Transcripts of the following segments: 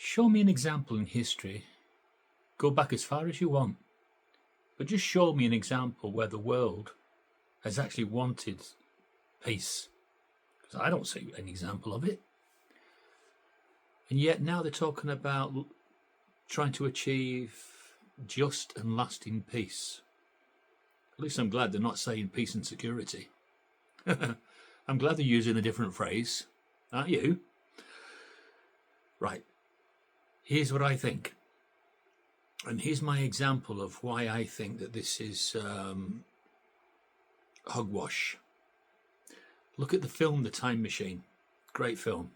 Show me an example in history. Go back as far as you want. But just show me an example where the world has actually wanted peace. Because I don't see an example of it. And yet now they're talking about trying to achieve just and lasting peace. At least I'm glad they're not saying peace and security. I'm glad they're using a different phrase. Aren't you? Right. Here's what I think. And here's my example of why I think that this is hogwash. Look at the film The Time Machine. Great film.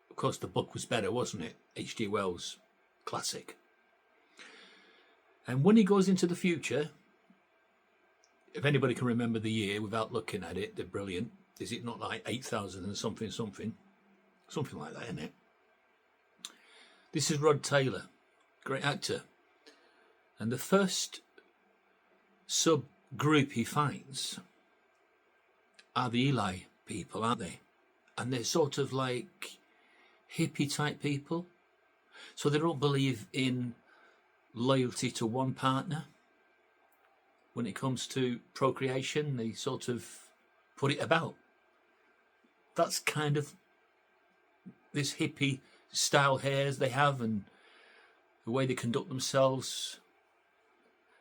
Of course, the book was better, wasn't it? H.G. Wells. Classic. And when he goes into the future, if anybody can remember the year without looking at it, they're brilliant. Is it not like 8,000 and something? Something like that, isn't it? This is Rod Taylor, great actor. And the first subgroup he finds are the Eli people, aren't they? And they're sort of like hippie type people. So they don't believe in loyalty to one partner. When it comes to procreation, they sort of put it about. That's kind of this hippie style hairs they have and the way they conduct themselves.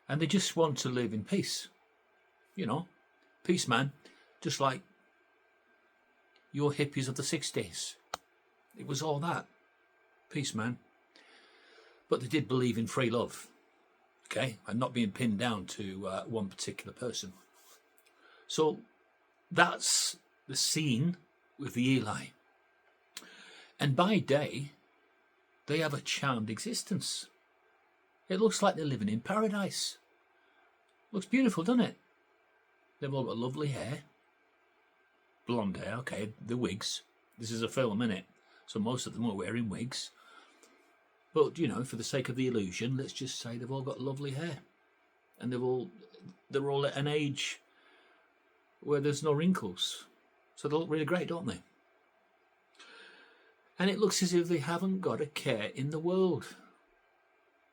And they just want to live in peace. You know, peace, man. Just like your hippies of the 60s. It was all that. Peace, man. But they did believe in free love. Okay? And not being pinned down to one particular person. So that's the scene with the Eli. And by day, they have a charmed existence. It looks like they're living in paradise. Looks beautiful, doesn't it? They've all got lovely hair. Blonde hair, okay, the wigs. This is a film, innit? So most of them are wearing wigs. But, you know, for the sake of the illusion, let's just say they've all got lovely hair. And they're all at an age where there's no wrinkles. So they look really great, don't they? And it looks as if they haven't got a care in the world.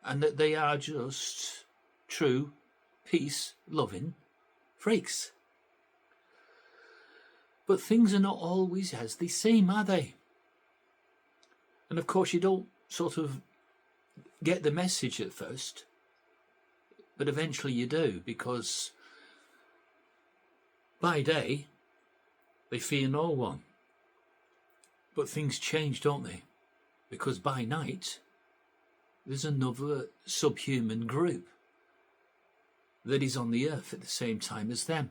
And that they are just true, peace-loving freaks. But things are not always as they seem, are they? And of course you don't sort of get the message at first, but eventually you do, because by day they fear no one. But things change, don't they? Because by night there's another subhuman group that is on the earth at the same time as them.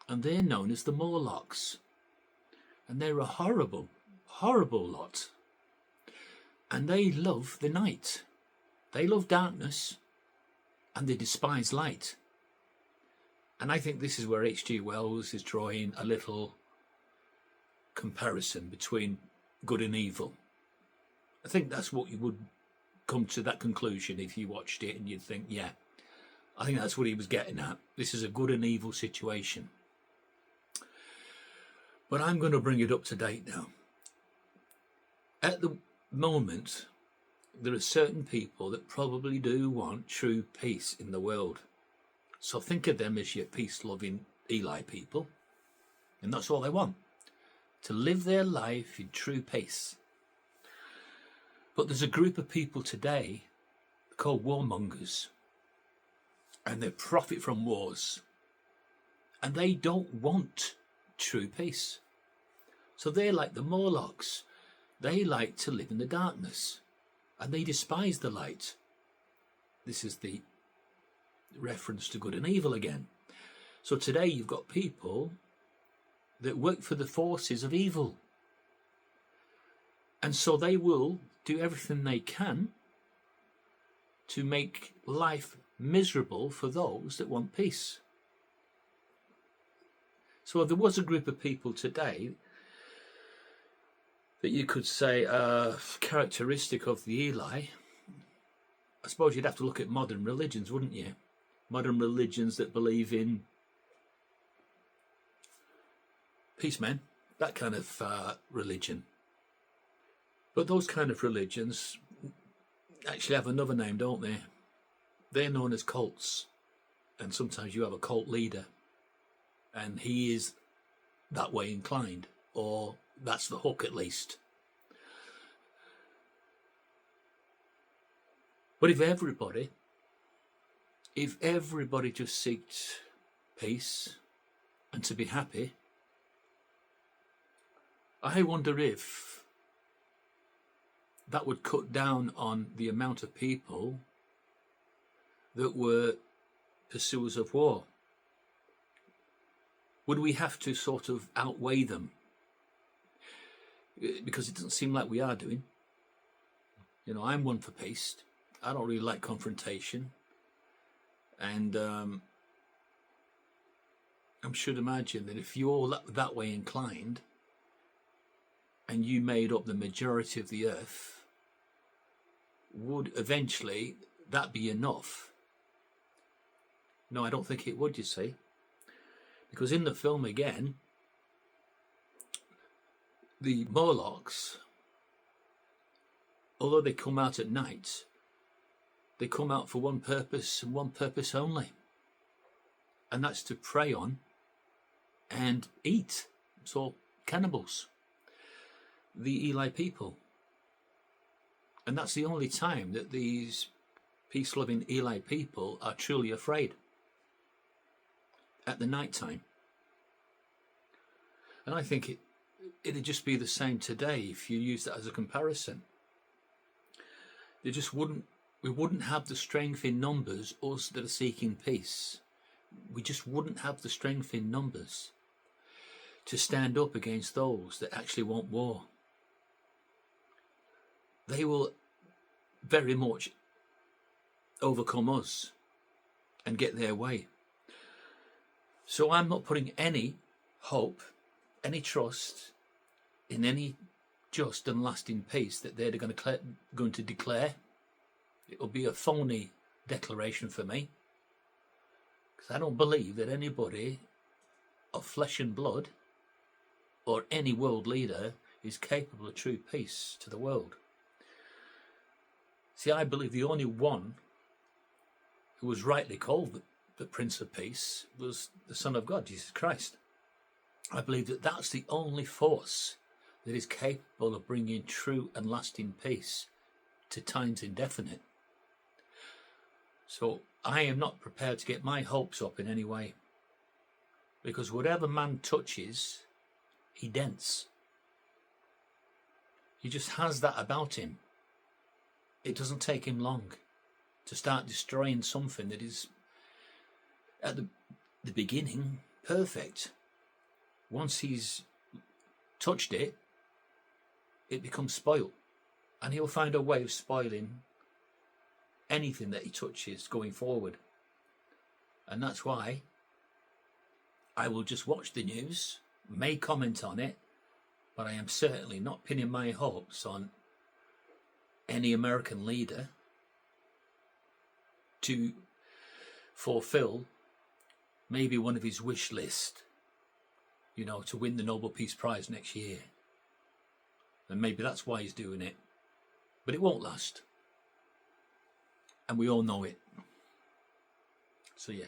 And they're known as the Morlocks. And they're a horrible, horrible lot. And they love the night. They love darkness. And they despise light. And I think this is where H.G. Wells is drawing a little comparison between good and evil. I think that's what you would come to that conclusion if you watched it and you'd think, yeah, I think that's what he was getting at. This is a good and evil situation. But I'm going to bring it up to date now. At the moment, there are certain people that probably do want true peace in the world. So think of them as your peace-loving Eli people. And that's all they want. To live their life in true peace. But there's a group of people today called warmongers. And they profit from wars. And they don't want true peace. So they're like the Morlocks. They like to live in the darkness. And they despise the light. This is the reference to good and evil again. So today you've got people that work for the forces of evil. And so they will do everything they can to make life miserable for those that want peace. So if there was a group of people today that you could say are characteristic of the Eli, I suppose you'd have to look at modern religions, wouldn't you? Modern religions that believe in peace, men, that kind of religion. But those kind of religions actually have another name, don't they? They're known as cults. And sometimes you have a cult leader, and he is that way inclined, or that's the hook at least. But if everybody just seeked peace and to be happy, I wonder if that would cut down on the amount of people that were pursuers of war. Would we have to sort of outweigh them? Because it doesn't seem like we are doing. You know, I'm one for peace. I don't really like confrontation. And I should imagine that if you're that way inclined and you made up the majority of the earth, would eventually that be enough? No, I don't think it would, you see. Because in the film again, the Morlocks, although they come out at night, they come out for one purpose and one purpose only. And that's to prey on and eat. So, cannibals. The Eli people. And that's the only time that these peace-loving Eli people are truly afraid. At the night time. And I think it'd just be the same today if you use that as a comparison. We wouldn't have the strength in numbers, us that are seeking peace. We just wouldn't have the strength in numbers to stand up against those that actually want war. They will very much overcome us and get their way. So I'm not putting any hope, any trust in any just and lasting peace that they're going to declare. It will be a phony declaration for me, because I don't believe that anybody of flesh and blood or any world leader is capable of true peace to the world. See, I believe the only one who was rightly called the Prince of Peace was the Son of God, Jesus Christ. I believe that that's the only force that is capable of bringing true and lasting peace to times indefinite. So I am not prepared to get my hopes up in any way, because whatever man touches, he dents. He just has that about him. It doesn't take him long to start destroying something that is at the beginning perfect. Once he's touched it, it becomes spoiled, and he'll find a way of spoiling anything that he touches going forward. And that's why I will just watch the news, may comment on it, but I am certainly not pinning my hopes on any American leader to fulfill maybe one of his wish list, you know, to win the Nobel Peace Prize next year. And maybe that's why he's doing it. But it won't last. And we all know it. So yeah.